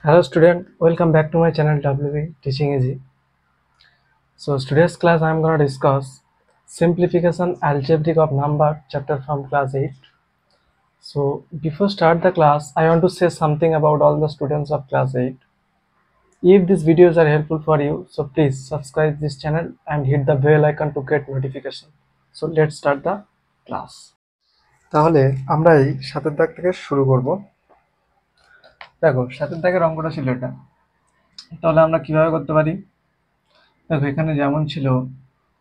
Hello student, welcome back to my channel WB Teaching Easy. So today's class I am going to discuss simplification algebraic of number chapter from class 8. So before start the class, I want to say something about all the students of class 8. If these videos are helpful for you, so please subscribe this channel and hit the bell icon to get notification. So let's start the class. তাহলে আমরা এই 7 দাগ থেকে শুরু করব। দেখো 7 দাগের অঙ্কটা ছিল এটা। তাহলে আমরা কিভাবে করতে পারি? দেখো এখানে যেমন ছিল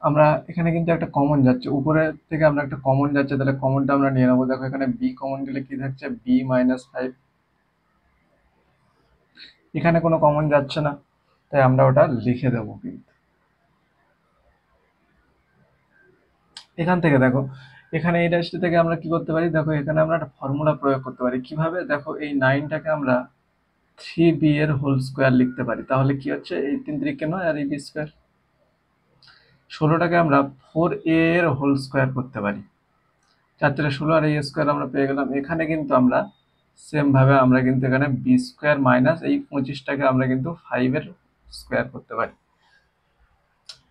আমরা এখানে কিন্তু একটা কমন যাচ্ছে, উপরে থেকে আমরা একটা কমন যাচ্ছে, তাহলে কমনটা আমরা নিয়ে নেবো। দেখো এখানে বি কমন গেলে কি থাকছে, b-5। এখানে কোনো কমন যাচ্ছে না, তাই আমরা ওটা লিখে দেবো। কিন্তু এখান থেকে দেখো এখানে এই রাশিটা থেকে আমরা কি করতে পারি, দেখো এখানে আমরা একটা ফর্মুলা প্রয়োগ করতে পারি। কিভাবে? দেখো এই 9টাকে আমরা 3b এর হোল স্কোয়ার লিখতে পারি। তাহলে কি হচ্ছে, এই 3 3 নয় আর এই b স্কোয়ার। 16টাকে আমরা 4a এর হোল স্কোয়ার করতে পারি। 4 4 16 আর এই স্কোয়ার আমরা পেয়ে গেলাম। এখানে কিন্তু আমরা সেম ভাবে আমরা কিন্তু এখানে বি স্কোয়ার মাইনাস এই 25টাকে আমরা কিন্তু 5 এর স্কোয়ার করতে পারি।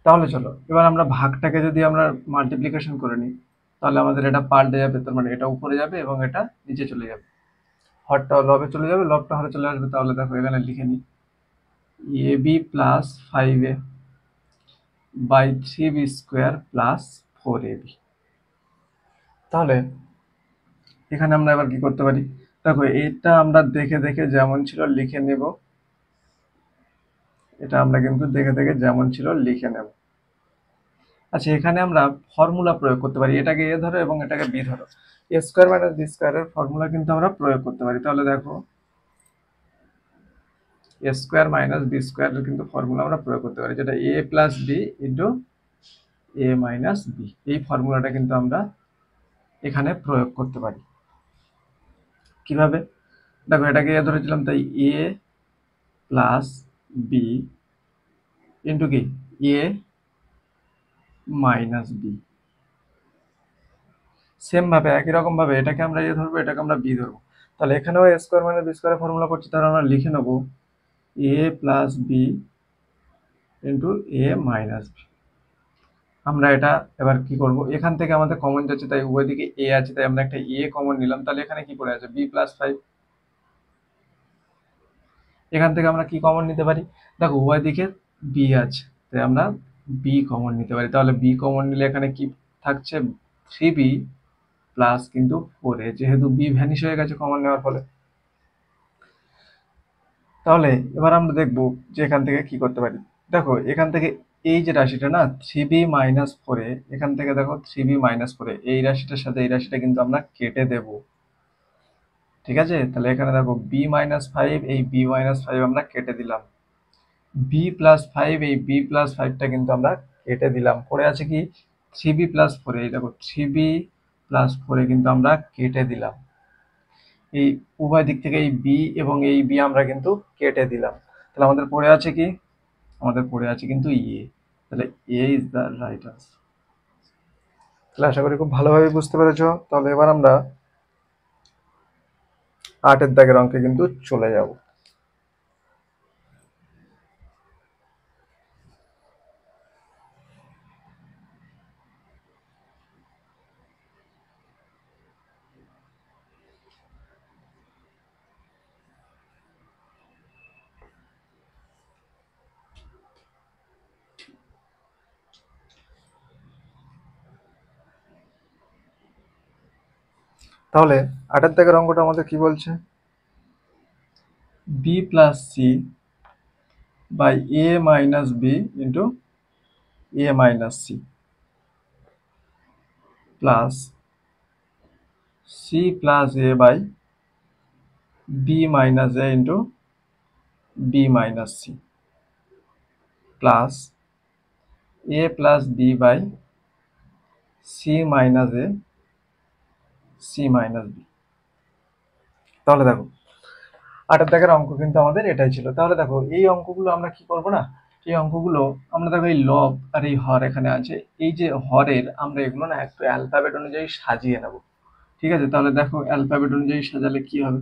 তাহলে চলো এবার আমরা ভাগটাকে যদি আমরা মাল্টিপ্লিকেশন করে নিই, তাহলে আমাদের এটা পাল্টে যাবে। তার মানে এটা উপরে যাবে এবং এটা নিচে চলে যাবে। হরটা লবে চলে যাবে, লবটা হরে চলে আসবে। তাহলে দেখো এখানে লিখে নিই A B plus 5a by 3b square plus 4ab। তাহলে এখানে আমরা এবার কি করতে পারি, দেখো এটা আমরা দেখে দেখে যেমন ছিল লিখে নেব। এটা আমরা কিন্তু দেখে দেখে যেমন ছিল লিখে নেব। আচ্ছা, এখানে আমরা ফর্মুলা প্রয়োগ করতে পারি। এটাকে এ ধরো এবং এটাকে বি ধরো। এ স্কোয়ার মাইনাস বি স্কোয়ারের ফর্মুলা কিন্তু আমরা প্রয়োগ করতে পারি। তাহলে দেখো এ স্কোয়ার মাইনাস বি স্কোয়ারের কিন্তু ফর্মুলা আমরা প্রয়োগ করতে পারি, যেটা এ প্লাস বি ইন্টু এ মাইনাস বি। এই ফর্মুলাটা কিন্তু আমরা এখানে প্রয়োগ করতে পারি। কিভাবে? দেখো এটাকে এ ধরেছিলাম, তাই এ প্লাস বি ইন্টু কি এ মাইনাস বি। সেম ভাবে একই রকম ভাবে এটাকে আমরা এ ধরবো, এটাকে আমরা বি ধরবো। তাহলে এখানেও এ স্কোয়ার মাইনাস বি স্কোয়ারের ফর্মুলা করছি, তাহলে আমরা লিখে নেবো এ প্লাস বি ইন্টু এ মাইনাস বি। আমরা এটা এবার কি করব, এখান থেকে আমাদের কমন যাচ্ছে, তাই উভয় দিকে এ আছে, তাই আমরা একটা এ কমন নিলাম। তাহলে এখানে কি পড়ে আছে, বি প্লাস 5। এখান থেকে আমরা কি কমন নিতে পারি, দেখো উভয় দিকে বি আছে, তাই আমরা বি কমন নিতে পারি। তাহলে বি কমন নিলে এখানে কি থাকছে, 3b প্লাস কিন্তু 4a, যেহেতু বি ভ্যানিশ হয়ে গেছে কমন নেওয়ার ফলে। তাহলে এবার আমরা দেখব যে এখান থেকে কি করতে পারি। দেখো এখান থেকে এই যে রাশিটা না 3b-4a, এখান থেকে দেখো 3b-4a, এই রাশিটার সাথে এই রাশিটা কিন্তু আমরা কেটে দেব। ঠিক আছে, তাহলে এখানে দেখো b-5, এই b-5 আমরা কেটে দিলাম। b+5, এই b+5টা কিন্তু আমরা কেটে দিলাম। পড়ে আছে কি 3b+4a, এই দেখো 3b+4a কিন্তু আমরা কেটে দিলাম। এই উভয় দিক থেকে এই বি এবং এই বি আমরা কিন্তু কেটে দিলাম। তাহলে আমাদের পড়ে আছে কি, আমাদের পড়ে আছে কিন্তু এ। তাহলে এ ইজ দ্য রাইট আনসার। তাহলে আশা করি খুব ভালোভাবে বুঝতে পেরেছো। তাহলে এবার আমরা 8 দাগের অঙ্কে কিন্তু চলে যাব। তাহলে 8 দাগের অঙ্কটা আমাদের কি বলছে, b plus C by a minus B into A minus C plus C plus a by B minus A into B minus C plus A plus B by C minus a c minus b. তাহলে দেখো 8 দাগের অঙ্ক কিন্তু আমাদের এটাই ছিল। তাহলে দেখো এই অঙ্কগুলো আমরা কি করব না, এই অঙ্কগুলো আমরা দেখো এই লব আর এই হর এখানে আছে, এই যে হরের আমরা এগুলো না একটু অ্যালফাবেট অনুযায়ী সাজিয়ে নেব। ঠিক আছে, তাহলে দেখো অ্যালফাবেট অনুযায়ী সাজালে কি হবে,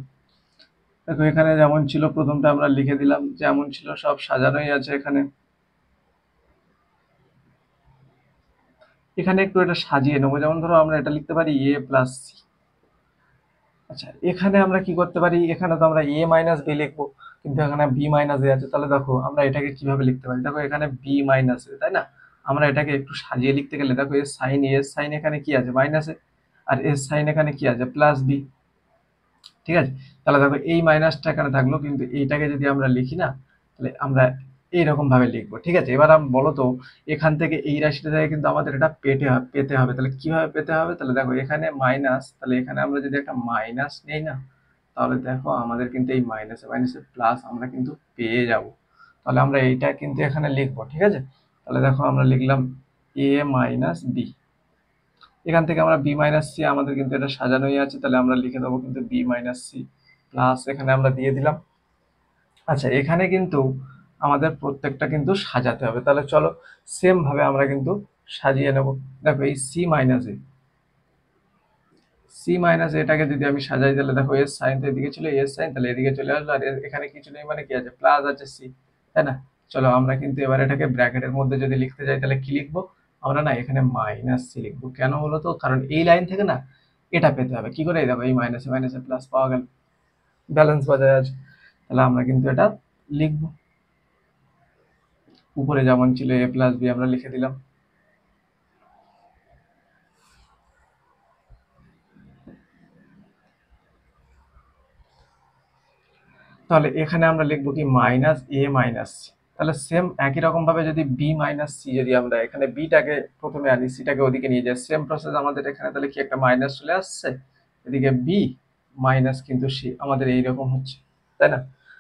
দেখো এখানে যেমন ছিল প্রথমটা আমরা লিখে দিলাম, যেমন ছিল সব সাজানোই আছে এখানে। এখানে একটু এটা সাজিয়ে নেবো, যেমন ধরো আমরা এটা লিখতে পারি এ প্লাস সি। আচ্ছা এখানে আমরা কি করতে পারি, এখানে তো আমরা এ মাইনাস বি লিখবো, কিন্তু এখানে বি মাইনাস এ আছে, তাহলে দেখো আমরা এটাকে কিভাবে লিখতে পারি, দেখো এখানে বি মাইনাস এ, তাই না? আমরা এটাকে একটু সাজিয়ে লিখতে গেলে দেখো এর সাইন এখানে কি আছে মাইনাস এ, আর এর সাইন এখানে কি আছে প্লাস বি। ঠিক আছে, তাহলে দেখো এই মাইনাসটা এখানে থাকলো, কিন্তু এইটাকে যদি আমরা লিখি না, তাহলে আমরা এইরকম ভাবে লিখবো। ঠিক আছে, এবার আমি বলো তো, এখান থেকে এই রাশিটা থেকে কিন্তু আমাদের এটা পেতে হবে, তাহলে কিভাবে পেতে হবে, তাহলে দেখো এখানে মাইনাস, তাহলে এখানে আমরা যদি একটা মাইনাস নেই না, তাহলে দেখো আমাদের কিন্তু এই মাইনাসে মাইনাসে প্লাস আমরা কিন্তু পেয়ে যাব। তাহলে আমরা এইটা কিন্তু এখানে লিখবো। ঠিক আছে, তাহলে দেখো আমরা লিখলাম এ মাইনাস বি, এখান থেকে আমরা বি মাইনাস সি, আমাদের কিন্তু এটা সাজানোই আছে, তাহলে আমরা লিখে দেবো কিন্তু বি মাইনাস সি প্লাস এখানে আমরা দিয়ে দিলাম। আচ্ছা এখানে কিন্তু আমাদের প্রত্যেকটা কিন্তু সাজাতে হবে, তাহলে চলো সেম ভাবে আমরা কিন্তু সাজিয়ে নেব। দেখো এই সি মাইনাস এটাকে যদি আমি সাজাই, তাহলে দেখো এর সাইন তো এদিকে ছিল, এর সাইন তাহলে এদিকে চলে আসলো, আর এখানে কিছু নেই মানে কি আছে প্লাস আছে সি, তাই না? চলো আমরা কিন্তু এবার এটাকে ব্র্যাকেটের মধ্যে যদি লিখতে যাই, তাহলে কি লিখবো আমরা, না এখানে মাইনাস সি লিখবো। কেন বলো তো, কারণ এই লাইন থেকে না এটা পেতে হবে, কি করে, এই দেখো এই মাইনাসে মাইনাসে প্লাস পাওয়া গেল, ব্যালেন্স বজায় আছে। তাহলে আমরা কিন্তু এটা লিখবো, উপরে যেমন ছিল এ প্লাস বি আমরা লিখে দিলাম। তাহলে এখানে আমরা লিখবো কি মাইনাস এ মাইনাস সি। তাহলে সেম একই রকম ভাবে যদি বি মাইনাস সি, যদি আমরা এখানে বিটাকে প্রথমে আনি, সিটাকে ওদিকে নিয়ে যাই, সেম প্রসেস আমাদের এখানে, তাহলে কি একটা মাইনাস চলে আসছে, এদিকে বি মাইনাস কিন্তু সি আমাদের এইরকম হচ্ছে, তাই না?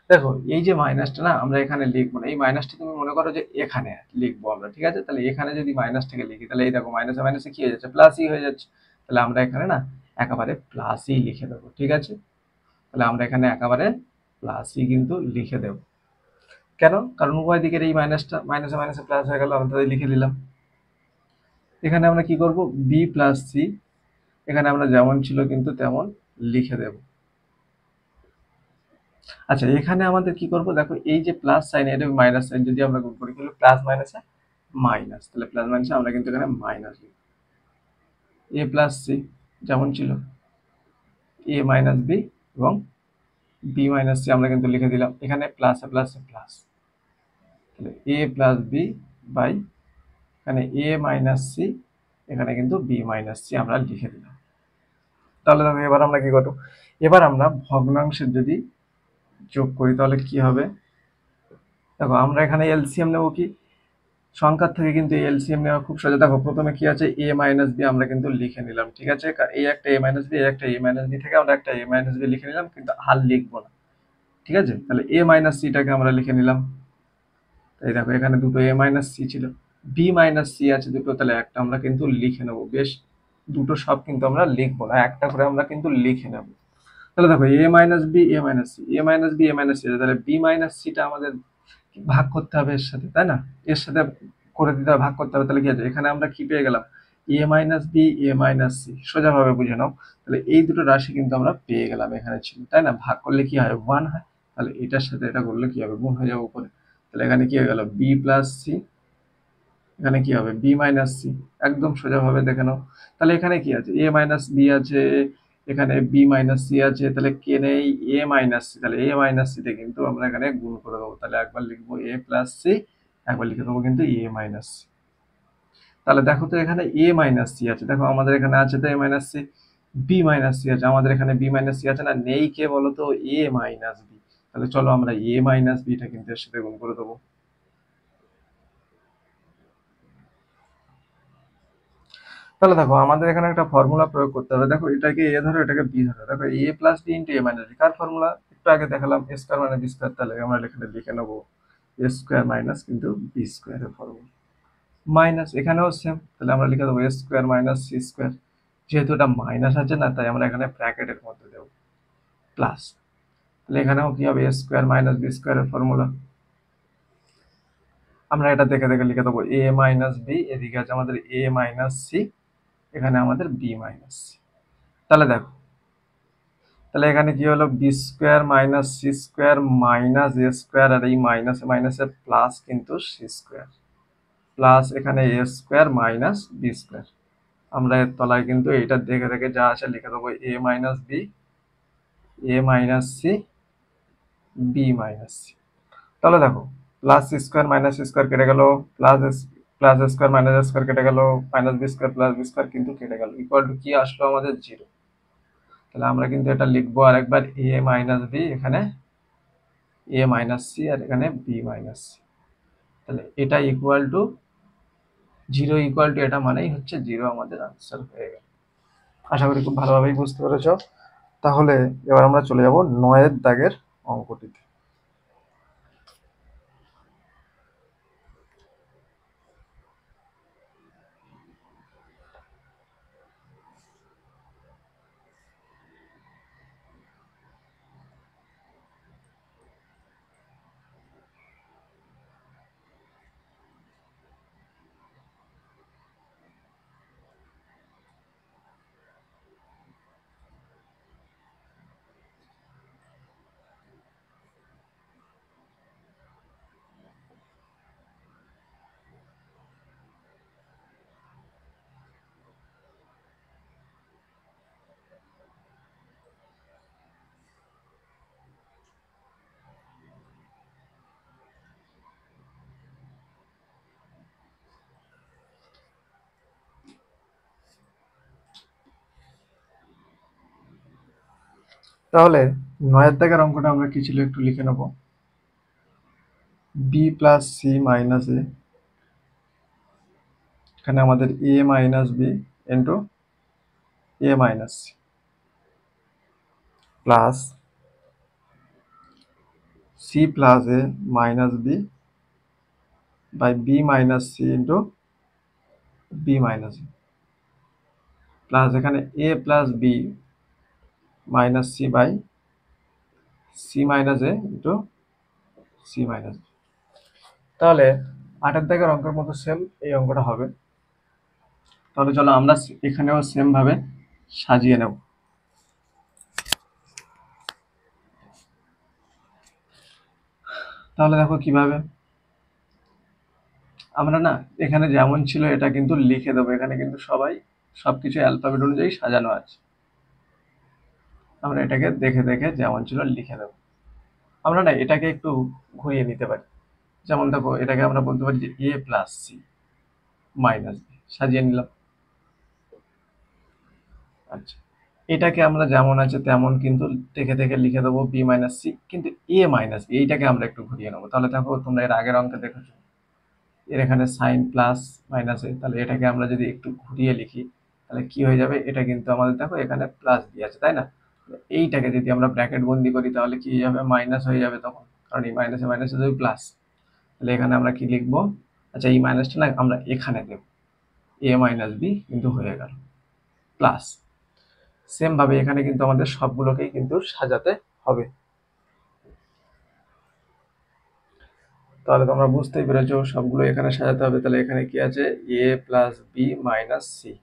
দেখো এই যে মাইনাসটা না আমরা এখানে লিখবো না, এই মাইনাসটা তুমি মনে করো যে এখানে লিখবো আমরা। ঠিক আছে, তাহলে এখানে যদি মাইনাসটাকে লিখি, তাহলে এই দেখো মাইনাসে মাইনাসে কি হয়ে যাচ্ছে প্লাসই হয়ে যাচ্ছে, তাহলে আমরা এখানে না একেবারে প্লাসই লিখে দেবো। ঠিক আছে, তাহলে আমরা এখানে একেবারে প্লাসই কিন্তু লিখে দেব। কেন, কারণ উভয় দিকের এই মাইনাসটা মাইনাসে মাইনাসে প্লাস হয়ে গেল, আমরা তাদের লিখে দিলাম। এখানে আমরা কি করব, বি প্লাস সি, এখানে আমরা যেমন ছিল কিন্তু তেমন লিখে দেব। আচ্ছা এখানে আমাদের কি করব, দেখো এই যে প্লাস সাইন, এটা মাইনাস সাইন যদি আমরা গুণ করি, তাহলে প্লাস মাইনাসে মাইনাস, তাহলে প্লাস মাইনাসে আমরা কিন্তু এখানে মাইনাস লিখব। এ প্লাস সি যেমন ছিল এ মাইনাস বি, এবং বি মাইনাস সি আমরা কিন্তু লিখে দিলাম, এখানে প্লাসে প্লাসে প্লাস, তাহলে এ প্লাস বি বাই এখানে এ মাইনাস সি, এখানে কিন্তু বি মাইনাস সি আমরা লিখে দিলাম। তাহলে দেখো এবার আমরা কি করবো, এবার আমরা ভগ্নাংশের যদি যোগ করি তাহলে কি হবে, দেখো আমরা এখানে এলসিএম নেবো, কি সংখ্যার থেকে কিন্তু এলসিএম নেওয়া খুব সহজ। দেখো প্রথমে কি আছে এ মাইনাস বি আমরা কিন্তু লিখে নিলাম। ঠিক আছে, এই একটা এ মাইনাস বি, এই একটা এ মাইনাস বি থেকে আমরা একটা এ মাইনাস বি লিখে নিলাম, কিন্তু আর লিখবো না। ঠিক আছে, তাহলে এ মাইনাস সিটাকে আমরা লিখে নিলাম। এই দেখো এখানে দুটো এ মাইনাস সি ছিল, বি মাইনাস সি আছে দুটো, তাহলে একটা আমরা কিন্তু লিখে নেবো। বেশ, দুটো সব কিন্তু আমরা লিখবো না, একটা করে আমরা কিন্তু লিখে নেবো। তাহলে দেখো A minus B A minus C, A minus B A minus C, তাহলে বি মাইনাস সিটা আমাদের ভাগ করতে হবে এর সাথে, তাই না? এর সাথে করে দিতে হবে, ভাগ করতে হবে, তাহলে কি আছে এখানে আমরা কি পেয়ে গেলাম, এ minus B A minus C, সোজাভাবে বুঝে নাও। তাহলে এই দুটো রাশি কিন্তু আমরা পেয়ে গেলাম, এখানে ছিল, তাই না? ভাগ করলে কি হয় ওয়ান হয়, তাহলে এটার সাথে এটা করলে কি হবে গুণ হয়ে যাবে উপরে, তাহলে এখানে কি হয়ে গেল বি প্লাস সি, এখানে কি হবে বি মাইনাস সি, একদম সোজাভাবে দেখে নাও। তাহলে এখানে কি আছে এ মাইনাস বি আছে, এখানে বি মাইনাস সি আছে, তাহলে কে নেই এ মাইনাস সি, তাহলে এ মাইনাস সিতে কিন্তু আমরা এখানে গুণ করে দেবো, তাহলে একবার লিখবো এ প্লাস সি, একবার লিখে দেবো কিন্তু এ মাইনাস সি। তাহলে দেখো তো এখানে এ মাইনাস সি আছে, দেখো আমাদের এখানে আছে তো A minus C, B minus C আছে, আমাদের এখানে বি মাইনাস সি আছে না, নেই কে বলো তো এ মাইনাস বি। তাহলে চলো আমরা এ মাইনাস বিটা কিন্তু এর সাথে গুণ করে দেবো। তাহলে দেখো আমাদের এখানে একটা ফর্মুলা প্রয়োগ করতে হবে, দেখো এটাকে এ ধরো এটাকে বি ধরো, দেখো এ প্লাস বি ইন্টু এ মাইনাস বি, কার ফর্মুলা একটু আগে দেখালাম, এ স্কোয়ার মাইনাস বি স্কোয়ার, তাহলে আমরা এখানে লিখে নেবো এ স্কোয়ার মাইনাস কিন্তু বি স্কোয়ারের ফর্মুলা, মাইনাস এখানেও সেম, তাহলে আমরা লিখে দেবো এ স্কোয়ার মাইনাস সি স্কোয়ার, যেহেতু এটা মাইনাস আছে না তাই আমরা এখানে ব্র্যাকেটের মধ্যে দেবো প্লাস, তাহলে এখানেও কি হবে এ স্কোয়ার মাইনাস বি স্কোয়ারের ফর্মুলা, আমরা এটা দেখে দেখে লিখে দেবো এ মাইনাস বি, এদিকে আছে আমাদের এ মাইনাস সি, এখানে আমাদের বি মাইনাস সি। তাহলে দেখো তাহলে এখানে কি হলো, B square minus C square minus A square, আর এই মাইনাসে মাইনাসে প্লাস কিন্তু সি স্কোয়ার, প্লাস এখানে A square minus B square. আমরা এর তলায় কিন্তু এইটা দেখে দেখে যা আছে লিখে দেবো, A minus B, A minus C, B minus C. তাহলে দেখো, plus C square minus C square কেটে গেল, plus A square minus A square কেটে গেল, minus B square plus B square কিন্তু কেটে গেল, ইকুয়াল টু কি আসলো আমাদের, জিরো। তাহলে আমরা কিন্তু এটা লিখবো আরেকবার, এ মাইনাস বি, এখানে এ মাইনাস সি, আর এখানে বি মাইনাস সি। তাহলে এটা equal to zero, equal to এটা মানেই হচ্ছে জিরো, আমাদের আনসার হয়ে গেল। আশা করি খুব ভালোভাবেই বুঝতে পেরেছ। তাহলে এবার আমরা চলে যাব 9 দাগের অঙ্কটিতে। তাহলে 9 দাগের অঙ্কটা আমরা কি ছিল একটু লিখে নেব, B plus C minus A, এখানে আমাদের A minus B into A minus C, plus C plus A minus B by B minus C into B minus A, plus এখানে A plus B minus C by C minus A into C minus. তাহলে 8 দাগের অঙ্কের মতো same এই অঙ্কটা হবে। তাহলে চলো আমরা এখানেও সেম ভাবে সাজিয়ে নেব। তাহলে দেখো কিভাবে, আমরা না এখানে যেমন ছিল এটা কিন্তু লিখে দেবো, এখানে কিন্তু সবাই সবকিছু অ্যালফাবেট অনুযায়ী সাজানো আছে, আমরা এটাকে দেখে দেখে যেমন ছিল লিখে দেবো। আমরা না এটাকে একটু ঘুরিয়ে নিতে পারি, যেমন দেখো এটাকে আমরা বলতে পারি যে এ প্লাস সি মাইনাস বি, সাজিয়ে নিলাম। আচ্ছা, এটাকে আমরা যেমন আছে তেমন কিন্তু দেখে দেখে লিখে দেবো বি মাইনাস সি, কিন্তু এ মাইনাস বি এইটাকে আমরা একটু ঘুরিয়ে নেবো। তাহলে দেখো তোমরা এর আগের অঙ্কে দেখেছো এর এখানে সাইন প্লাস মাইনাস এ, তাহলে এটাকে আমরা যদি একটু ঘুরিয়ে লিখি তাহলে কি হয়ে যাবে, এটা কিন্তু আমাদের দেখো এখানে প্লাস দিয়ে আছে তাই না, এইটাকে যদি আমরা ব্র্যাকেট বন্দি করি তাহলে কি হয়ে যাবে, মাইনাস হয়ে যাবে তখন, কারণ এই মাইনাসে মাইনাসে যদি প্লাস, তাহলে এখানে আমরা কি লিখবো, আচ্ছা এই মাইনাসটা না আমরা এখানে দেব, এ মাইনাস বি কিন্তু হয়ে গেল প্লাস। সেম ভাবে এখানে কিন্তু আমাদের সবগুলোকেই কিন্তু সাজাতে হবে। তাহলে তোমরা বুঝতেই পেরেছো সবগুলো এখানে সাজাতে হবে। তাহলে এখানে কি আছে, এ প্লাস বি মাইনাস সি,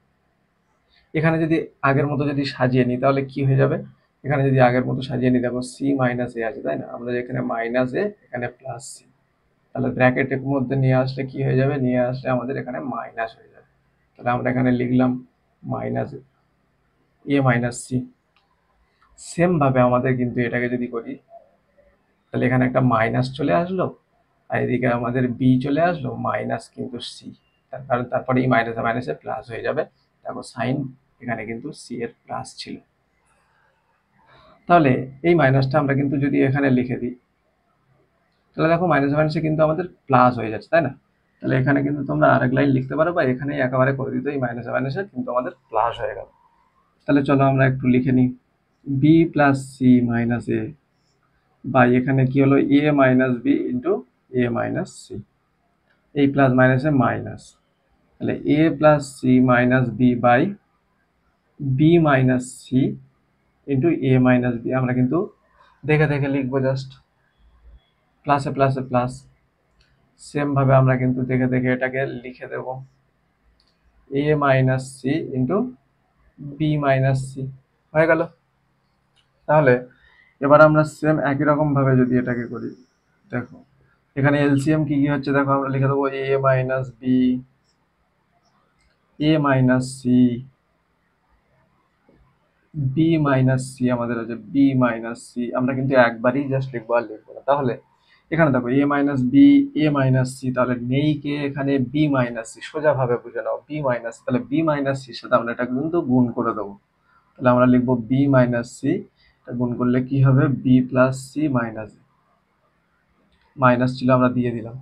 এখানে যদি আগের মতো যদি সাজিয়ে নিই তাহলে কি হয়ে যাবে, এখানে যদি আগের মতো সাজিয়ে নিই দেখো সি মাইনাস এ আছে তাই না, আমরা এখানে মাইনাস এ এখানে প্লাস সি, তাহলে ব্র্যাকেটের মধ্যে নিয়ে আসলে কি হয়ে যাবে, নিয়ে আসলে আমাদের এখানে মাইনাস হয়ে যাবে। তাহলে আমরা এখানে লিখলাম মাইনাস এ মাইনাস সি। সেম ভাবে আমাদের কিন্তু এটাকে যদি করি তাহলে এখানে একটা মাইনাস চলে আসলো, আর এদিকে আমাদের বি চলে আসলো মাইনাস কিন্তু সি, তার কারণ তারপরে এই মাইনাসে মাইনাসে প্লাস হয়ে যাবে। দেখো সাইন এখানে কিন্তু সি এর প্লাস ছিল। তাহলে এই মাইনাসটা আমরা কিন্তু যদি এখানে লিখে দিই তাহলে দেখো মাইনাসে মাইনাসে কিন্তু আমাদের প্লাস হয়ে যাচ্ছে তাই না, তাহলে এখানে কিন্তু তোমরা আরেক লাইন লিখতে পারো বা এখানেই একেবারে করে দিতে, এই মাইনাসে মাইনাসে কিন্তু আমাদের প্লাস হয়ে গেল। তাহলে চলো আমরা একটু লিখে নিই, B plus C minus A by এখানে কি হলো, A minus B into A minus C, এই প্লাস মাইনাসে মাইনাস, তাহলে A plus C minus B by B minus C into A minus B, আমরা কিন্তু দেখে দেখে লিখবো জাস্ট, প্লাসে প্লাসে প্লাস। সেম ভাবে আমরা কিন্তু দেখে দেখে এটাকে লিখে দেব, A minus C into B minus C, হয়ে গেল। তাহলে এবার আমরা সেম একই রকম ভাবে যদি এটাকে করি, দেখো এখানে এলসিএম কি কি হচ্ছে, দেখো আমরা লিখে দেবো A minus B, A minus C, B minus C, আমাদের আছে বি মাইনাস সি। আমরা কিন্তু একবারই জাস্ট লিখবো আর লিখবো না। তাহলে এখানে দেখো A minus B, A minus C, তাহলে নেই কে এখানে বি মাইনাস সি, সোজা ভাবে বুঝে নাও বি মাইনাস, তাহলে বি মাইনাস সির সাথে আমরা এটা কিন্তু গুণ করে দেবো। তাহলে আমরা লিখবো বি মাইনাস সি, এটা গুণ করলে কি হবে b plus C minus, minus ছিল আমরা দিয়ে দিলাম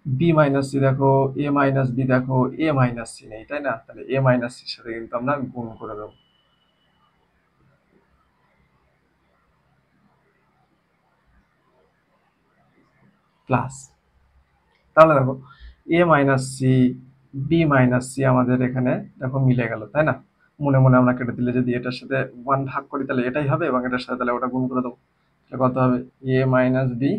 বি মাইনাস সি, দেখো এ মাইনাস বি, দেখো এ মাইনাস সি নেই তাই না, তাহলে এ মাইনাস সির সাথে কিন্তু আমরা গুণ করে দেবো প্লাস। তাহলে দেখো A minus C, B minus C আমাদের এখানে দেখো মিলে গেল তাই না। মনে মনে আমরা কেটে দিলে যদি এটার সাথে ওয়ান ভাগ করি তাহলে এটাই হবে, এবং এটার সাথে তাহলে ওটা গুণ করে দেবো। তাহলে কত হবে এ মাইনাস বি,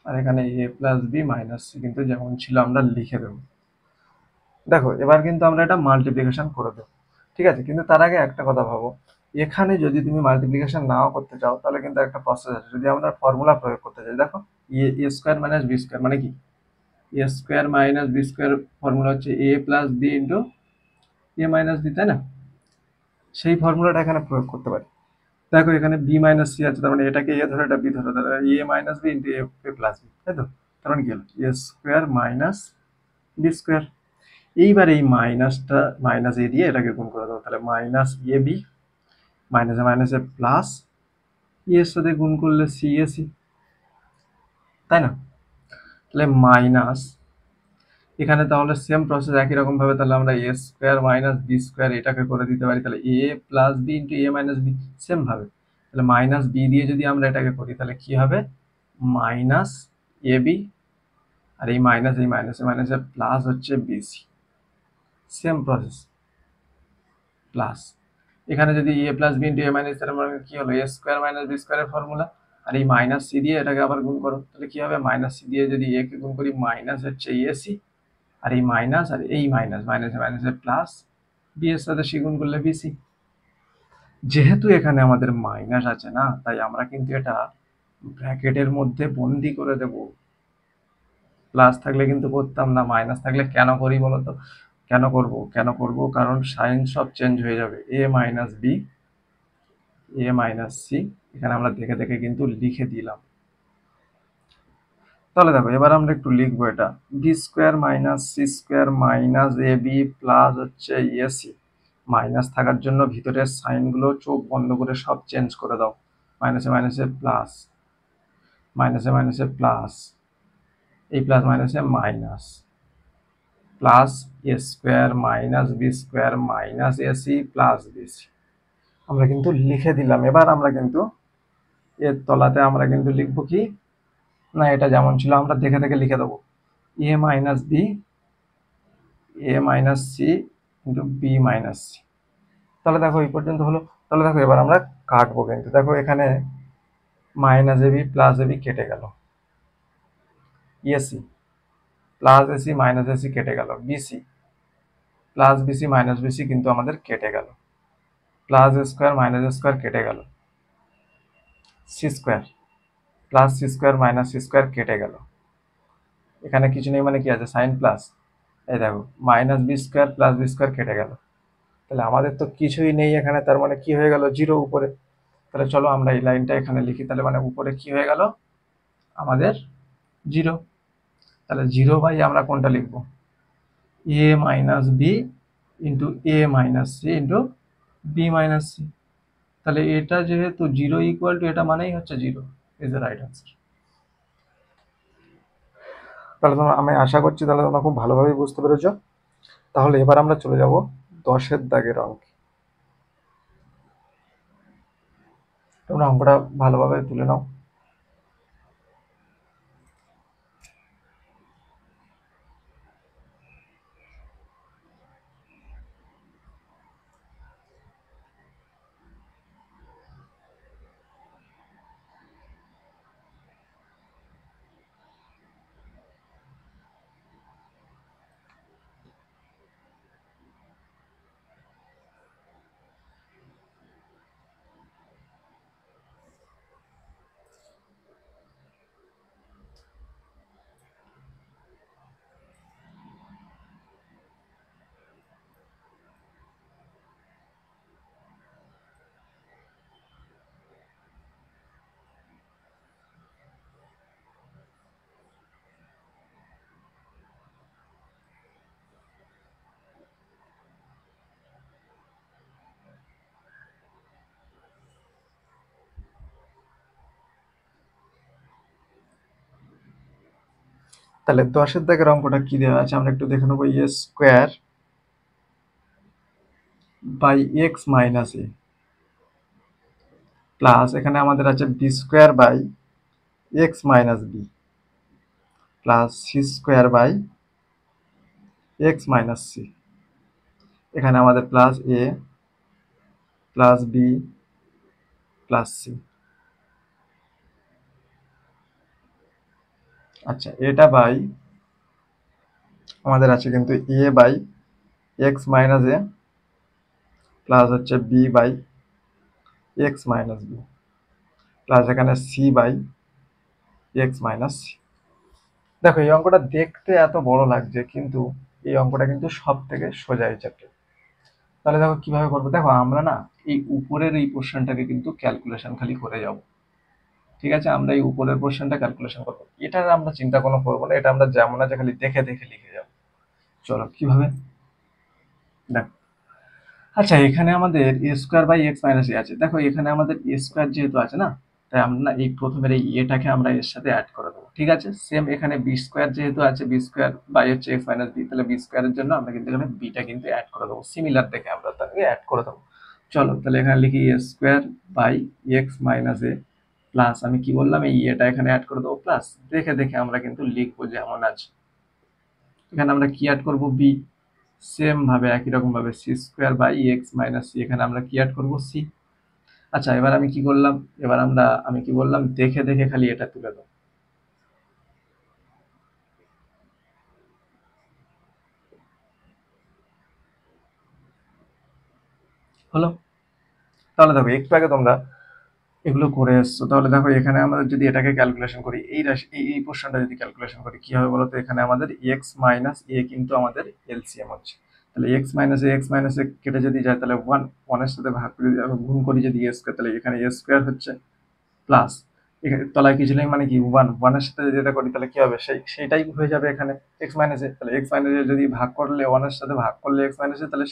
আর এখানে A plus B minus c কিন্তু যেমন ছিল আমরা লিখে দেবো। দেখো এবার কিন্তু আমরা এটা মাল্টিপ্লিকেশন করে দেবো, ঠিক আছে। কিন্তু তার আগে একটা কথা ভাবো, এখানে যদি তুমি মাল্টিপ্লিকেশন নাও করতে চাও তাহলে কিন্তু একটা প্রসেস আছে। যদি আমরা ফর্মুলা প্রয়োগ করতে চাই, দেখো A square minus B square মানে কি, A square minus B square formula হচ্ছে A plus B into A minus B তাই না। সেই ফর্মুলাটা এখানে প্রয়োগ করতে পারি। দেখো এখানে বি মাইনাস সি আছে, তার মানে এটাকে এ ধরে এটা বি ধরে, তাহলে এ মাইনাস বি ইন্টু এ প্লাস বি তাই তো। তার মানে কি হলো এ স্কোয়ার মাইনাস বি স্কোয়ার। এইবার এই মাইনাসটা মাইনাস এ দিয়ে এটাকে গুণ করে দেবো, তাহলে মাইনাস এ বি, মাইনাসে মাইনাসে প্লাস, ই এর সাথে গুণ করলে সি এ সি তাই না। তাহলে মাইনাস, এখানে তাহলে সেম প্রসেস একই রকম ভাবে তাহলে আমরা এ স্কোয়ার মাইনাস বি স্কোয়ার এটাকে করে দিতে পারি, তাহলে A plus B into A minus B same ভাবে। তাহলে মাইনাস বি দিয়ে যদি আমরা এটাকে করি তাহলে কি হবে মাইনাস এ বি, আর এই মাইনাসে মাইনাসে প্লাস হচ্ছে বিসি, সেম প্রসেস প্লাস। এখানে যদি এ প্লাস বি ইন্টু এ মাইনাস, তার মানে কি হলো এ স্কোয়ার মাইনাস বি স্কোয়ারের ফর্মুলা, আর এই মাইনাস সি দিয়ে এটাকে আবার গুণ করো, তাহলে কি হবে মাইনাস সি দিয়ে যদি এ কে গুণ করি মাইনাস হচ্ছে এসি, আর এই মাইনাস আর এই মাইনাস, মাইনাসে মাইনাসে প্লাস, বি এর সাথে সি গুণ করলে বিসি। যেহেতু এখানে আমাদের মাইনাস আছে না, তাই আমরা কিন্তু এটা ব্র্যাকেটের মধ্যে বন্দি করে দেব। প্লাস থাকলে কিন্তু করতাম না, মাইনাস থাকলে কেন করি বলতো, কেন করব কারণ সাইন সব চেঞ্জ হয়ে যাবে। এ minus B, A minus C, এখানে আমরা দেখে দেখে কিন্তু লিখে দিলাম। তাহলে দেখো এবার আমরা একটু লিখবো এটা, B square minus C square minus A B plus হচ্ছে এসি, মাইনাস থাকার জন্য ভিতরের সাইনগুলো চোখ বন্ধ করে সব চেঞ্জ করে দাও, মাইনাসে মাইনাসে প্লাস, মাইনাসে মাইনাসে প্লাস, এই প্লাস মাইনাসে minus, plus A square minus B square minus AC plus BC আমরা কিন্তু লিখে দিলাম। এবার আমরা কিন্তু এর তলাতে আমরা কিন্তু লিখবো কি, না এটা যেমন ছিল আমরা দেখে দেখে লিখে দেবো A minus B, A minus C into B minus C. তাহলে দেখো এই পর্যন্ত হলো। তাহলে দেখো এবার আমরা কাটবো, কিন্তু দেখো এখানে মাইনাস এবি প্লাস এবি কেটে গেল, a c plus a c minus a c কেটে গেল, b c plus b c minus b c কিন্তু আমাদের কেটে গেল, প্লাস স্কোয়ার মাইনাস স্কোয়ার কেটে গেল, c square plus C square minus C square কেটে গেল, এখানে কিছু নেই মানে কি আছে সাইন প্লাস, এই দেখো minus B square plus B square কেটে গেল। তাহলে আমাদের তো কিছুই নেই এখানে, তার মানে কি হয়ে গেল জিরো উপরে। তাহলে চলো আমরা এই লাইনটা এখানে লিখি, তাহলে মানে উপরে কি হয়ে গেল আমাদের জিরো। তাহলে জিরো বাই আমরা কোনটা লিখবো A minus B into A minus C into B minus C. তাহলে এটা যেহেতু জিরো ইকুয়াল টু এটা মানেই হচ্ছে zero, is the right answer. তাহলে তোমরা, আমি আশা করছি তাহলে তোমরা খুব ভালোভাবে বুঝতে পেরেছো। তাহলে এবার আমরা চলে যাব 10-এর দাগের অঙ্কে। তোমরা অঙ্কটা ভালোভাবে তুলে নাও। তাহলে 10-এর দাগের অঙ্কটা কি দেওয়া আছে আমরা একটু দেখে নেবো। A square by x minus A plus এখানে আমাদের আছে B square by x minus B plus C square by x minus C. এখানে আমাদের প্লাস এ প্লাস বি প্লাস সি। আচ্ছা, এটা বাই আমাদের আছে কিন্তু A by x minus A plus হচ্ছে B by x minus B plus এখানে C by x minus C. দেখো এই অঙ্কটা দেখতে এত বড় লাগছে, কিন্তু এই অঙ্কটা কিন্তু সব থেকে সোজা এই চ্যাপ্টার। তাহলে দেখো কিভাবে করবো। দেখো আমরা না এই উপরের এই পোর্শনটাকে কিন্তু ক্যালকুলেশন খালি করে যাব। ঠিক আছে, আমরা এই উপরের পোর্শনটা ক্যালকুলেশন করবো, এটা আমরা চিন্তা কোনো করবো না, এটা আমরা যেমন আছে খালি দেখে দেখে লিখে যাবো। চলো কিভাবে দেখো। আচ্ছা, এখানে আমাদের এ স্কোয়ার বাই এক্স মাইনাস এ আছে। দেখো এখানে আমাদের এ স্কোয়ার যেহেতু আছে না, তাই আমরা না এই প্রথমের এই এটাকে আমরা এর সাথে অ্যাড করে দেবো। ঠিক আছে, সেম এখানে বি স্কোয়ার যেহেতু আছে, বি স্কোয়ার বাই হচ্ছে এক্স মাইনাস বি, তাহলে বি স্কোয়ারের জন্য আমরা কিন্তু এখানে বিটা কিন্তু অ্যাড করে দেবো, সিমিলার দেখে আমরা তাকে অ্যাড করে দেবো। চলো তাহলে এখানে লিখি A square by x minus A plus আমি কি বললাম এই এটা এখানে অ্যাড করে দেবো প্লাস দেখে দেখে আমরা কিন্তু লিখবো যেমন আছে। এখানে আমরা কি অ্যাড করবো বি, সেম ভাবে একই রকম ভাবে c square by x minus C, এখানে আমরা কি অ্যাড করবো সি। আচ্ছা, এবার আমি কি করলাম, এবার আমি কি বললাম দেখে দেখে খালি এটা তুলে দাও। হলো। তাহলে দেখো একটু আগে তোমরা এগুলো করে এসছো, তাহলে দেখো এখানে আমাদের যদি এটাকে ক্যালকুলেশন করি, এই রাশি এই পোর্শনটা যদি ক্যালকুলেশন করি কি হবে বলতো। এখানে আমাদের এক্স মাইনাস এ কিন্তু আমাদের এলসিএম হচ্ছে। তাহলে এক্স মাইনাস এ কেটে যদি যায় তাহলে ওয়ানের সাথে ভাগ করে যদি গুণ করি যদি এ স্কোয়ার, তাহলে এখানে এ স্কোয়ার হচ্ছে প্লাস এখানে তলায় কিছু নেই মানে কি ওয়ানের সাথে যদি এটা করি তাহলে কি হবে সেইটাই হয়ে যাবে এখানে এক্স মাইনাস এ। তাহলে এক্স মাইনাস এ যদি ভাগ করলে ওয়ানের সাথে ভাগ করলে এক্স মাইনাস এ, তাহলে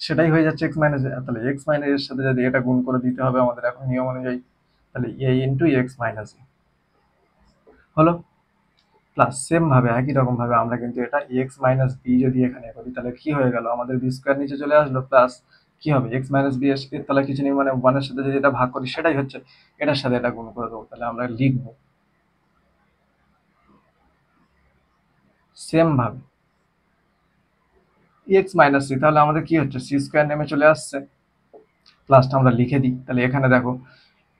সেটাই হয়ে যাচ্ছে এক্স মাইনাস এ। তাহলে এক্স মাইনাস এর সাথে যদি এটা গুণ করে দিতে হবে আমাদের এখন নিয়ম অনুযায়ী, তাহলে এ ইন্টু এক্স মাইনাস এ হলো। প্লাস সেম ভাবে একই রকম ভাবে আমরা কিন্তু এটা এক্স মাইনাস বি যদি এখানে করি তাহলে কি হয়ে গেল, আমাদের বি স্কোয়ার নিচে চলে আসলো প্লাস কি হবে এক্স মাইনাস বি এর তাহলে কিছু নেই মানে ওয়ানের সাথে যদি এটা ভাগ করি সেটাই হচ্ছে, এটার সাথে এটা গুণ করে দেবো। তাহলে আমরা লিখবো সেম ভাবে এক্স মাইনাস সি, তাহলে আমাদের কি হচ্ছে সি স্কোয়ার নেমে চলে আসছে, প্লাসটা আমরা লিখে দিই। তাহলে এখানে দেখো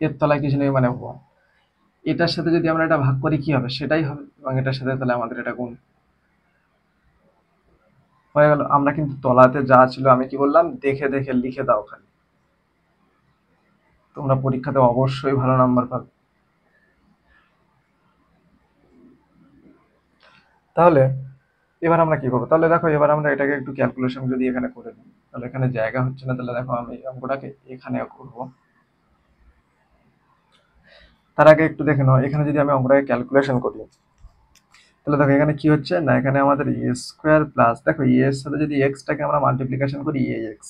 এর তলায় কিছু নেই মানে ওয়ান, এটার সাথে যদি আমরা এটা ভাগ করি কি হবে সেটাই হবে, এবং এটার সাথে তাহলে আমাদের এটা গুণ হয়ে গেল। আমরা কিন্তু তলাতে যা ছিল আমি কি বললাম দেখে দেখে লিখে দাও খালি, তোমরা পরীক্ষাতে অবশ্যই ভালো নাম্বার পাবে। তাহলে এবার আমরা কি করবো, তাহলে দেখো এবার আমরা এটাকে একটু ক্যালকুলেশন যদি এখানে করে দিই, তাহলে এখানে জায়গা হচ্ছে না, তাহলে দেখো আমি এই অঙ্কটাকে এখানে করবো। তার আগে একটু দেখে নাও এখানে যদি আমি অঙ্কটাকে ক্যালকুলেশন করি, তাহলে দেখো এখানে কি হচ্ছে না, এখানে আমাদের এ স্কোয়ার প্লাস দেখো এ এর সাথে যদি এক্সটাকে আমরা মাল্টিপ্লিকেশন করি এ এক্স,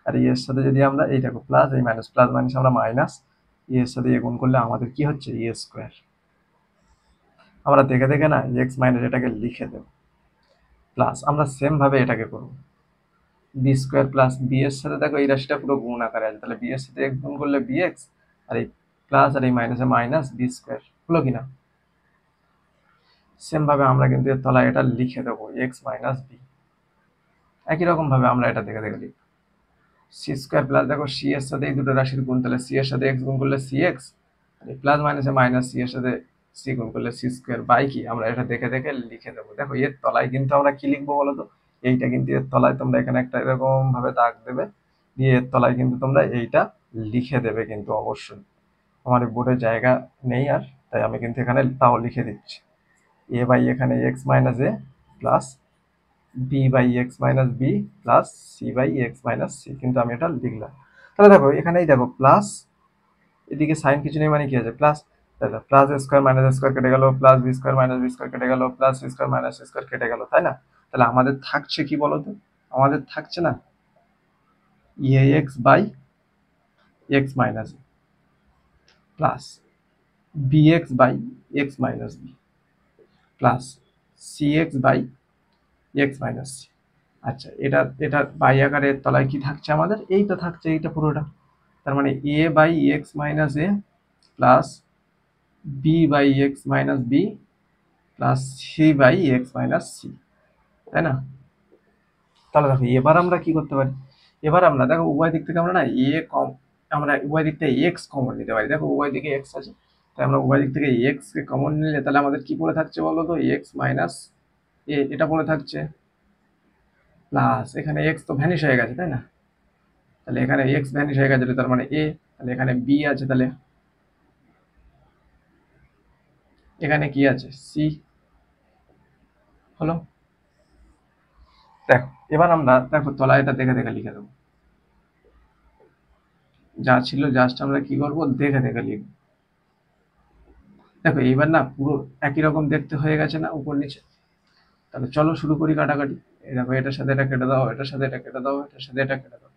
আর এ এর সাথে যদি আমরা এই দেখো প্লাস এই মাইনাস প্লাস মাইনাস আমরা মাইনাস এর সাথে গুণ করলে আমাদের কি হচ্ছে এ স্কোয়ার। আমরা দেখে দেখে না এক্স মাইনাস এটাকে লিখে দেব, প্লাস আমরা সেম ভাবে এটাকে করবো বি স্কোয়ার প্লাস বি এর সাথে দেখো এই রাশিটা পুরো গুণ আকারে আছে, তাহলে বি এর সাথে এক্স গুণ করলে বি এক্স, আর এই প্লাস আর এই মাইনাসে মাইনাস বি স্কোয়ার হলো কিনা। সেম ভাবে আমরা কিন্তু এর তলায় এটা লিখে দেবো এক্স মাইনাস বি, একই রকম ভাবে আমরা এটা দেখে দেখে লিখবো সি স্কোয়ার প্লাস দেখো সি এর সাথে এই দুটো রাশির গুণ, তাহলে সি এর সাথে এক্স গুণ করলে সি এক্স, আর এই প্লাস মাইনাসে মাইনাস সি এর সাথে সি গুণ করলে সি স্কোয়ার বাই কি আমরা এটা দেখে দেখে লিখে দেবো। দেখো এর তলায় কিন্তু আমরা কি লিখবো বলো তো, এইটা কিন্তু এর তলায় তোমরা এখানে একটা এরকম ভাবে দাগ দেবে, দিয়ে এর তলায় কিন্তু তোমরা এইটা লিখে দেবে কিন্তু অবশ্যই। আমার বোর্ডে জায়গা নেই আর, তাই আমি কিন্তু এখানে তাও লিখে দিচ্ছি এ বাই এখানে x minus A plus B by x minus B plus C by x minus c, কিন্তু আমি এটা লিখলাম। তাহলে দেখো এখানেই দেখো প্লাস এদিকে সাইন কিছু নেই মানে কি আছে প্লাস, তাহলে প্লাস স্কোয়ার মাইনাস স্কোয়ার কেটে গেল, plus B square minus B square কেটে গেল, plus C square minus C square কেটে গেল, তাই না। তাহলে আমাদের থাকছে কি বলতো, আমাদের থাকছে না A X by x minus plus B X by x minus B plus cx by x minus C. আচ্ছা, এটা এটা বাই আকারের তলায় কি থাকছে আমাদের? এইটা থাকছে, এইটা পুরোটা। তার মানে A by x minus A plus B by x minus B plus C by x minus C, তাই না? তাহলে দেখো এবার আমরা কি করতে পারি, এবার আমরা দেখো উভয় দিক থেকে আমরা না আমরা উভয় দিক থেকে এক্স কমন নিতে পারি। দেখো উভয় দিকে এক্স আছে, তাই আমরা উভয় দিক থেকে এক্স কে কমন নিলে তাহলে আমাদের কি পড়ে থাকছে বলো তো? এক্স মাইনাস এ, এটা পড়ে থাকছে, প্লাস এখানে এক্স তো ভ্যানিশ হয়ে গেছে, তাই না? তাহলে এখানে এক্স ভ্যানিশ হয়ে গেছে, তার মানে এ, তাহলে এখানে বি আছে, তাহলে এখানে কি আছে? সি হলো। দেখো এবার আমরা দেখো তলায় এটা দেখে দেখে লিখে দেবো, যা ছিল জাস্ট আমরা কি করবো, দেখে দেখে লিখবো। দেখো এইবার না পুরো একই রকম দেখতে হয়ে গেছে না উপর নিচে? তাহলে চলো শুরু করি কাটাকাটি। এই দেখো এটার সাথে এটা কেটে দাও, এটার সাথে এটা কেটে দাও, এটার সাথে এটা কেটে দাও।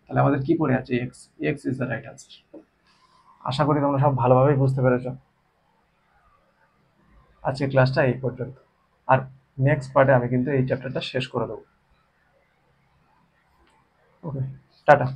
তাহলে আমাদের কি পড়ে আছে? X. X is the right answer. আশা করি তোমরা সব ভালোভাবেই বুঝতে পেরেছো। আজকে ক্লাসটা এই পর্যন্ত, আর নেক্সট পার্টে আমি কিন্তু এই চ্যাপ্টারটা শেষ করে দেবো। ওকে, টাটা।